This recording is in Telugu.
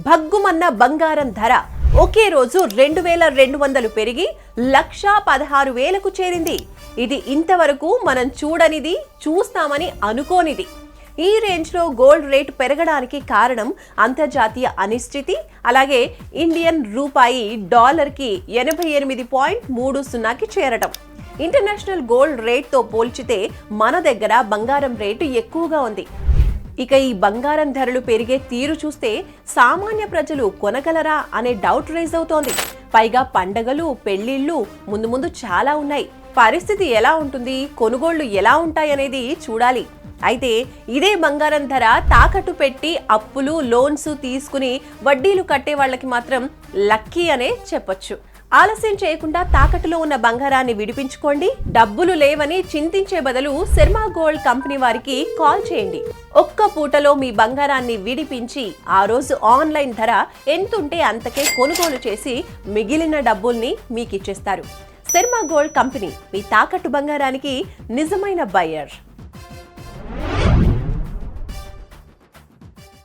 భగ్గుమన్న బంగారం ధర ఒకే రోజు 2200 పెరిగి 1,16,000కు చేరింది. ఇది ఇంతవరకు మనం చూడనిది, చూస్తామని అనుకోనిది. ఈ రేంజ్లో గోల్డ్ రేటు పెరగడానికి కారణం అంతర్జాతీయ అనిశ్చితి, అలాగే ఇండియన్ రూపాయి డాలర్కి 88.30కి చేరడం. ఇంటర్నేషనల్ గోల్డ్ రేట్తో పోల్చితే మన దగ్గర బంగారం రేటు ఎక్కువగా ఉంది. ఇక ఈ బంగారం ధరలు పెరిగే తీరు చూస్తే సామాన్య ప్రజలు కొనగలరా అనే డౌట్ రైజ్ అవుతోంది. పైగా పండగలు, పెళ్లిళ్ళు ముందు చాలా ఉన్నాయి. పరిస్థితి ఎలా ఉంటుంది, కొనుగోళ్లు ఎలా ఉంటాయనేది చూడాలి. అయితే ఇదే బంగారం ధర తాకట్టు పెట్టి అప్పులు, లోన్స్ తీసుకుని వడ్డీలు కట్టే వాళ్ళకి మాత్రం లక్కీ అనే చెప్పొచ్చు. ఆలస్యం చేయకుండా తాకట్టులో ఉన్న బంగారాన్ని విడిపించుకోండి. డబ్బులు లేవని చింతించే బదులు శర్మ గోల్డ్ కంపెనీ వారికి కాల్ చేయండి. ఒక్క పూటలో మీ బంగారాన్ని విడిపించి ఆ రోజు ఆన్లైన్ ధర ఎంతుంటే అంతకే కొనుగోలు చేసి మిగిలిన డబ్బుల్ని మీకు ఇచ్చేస్తారు. శర్మ గోల్డ్ కంపెనీ మీ తాకట్టు బంగారానికి నిజమైన బయ్యర్.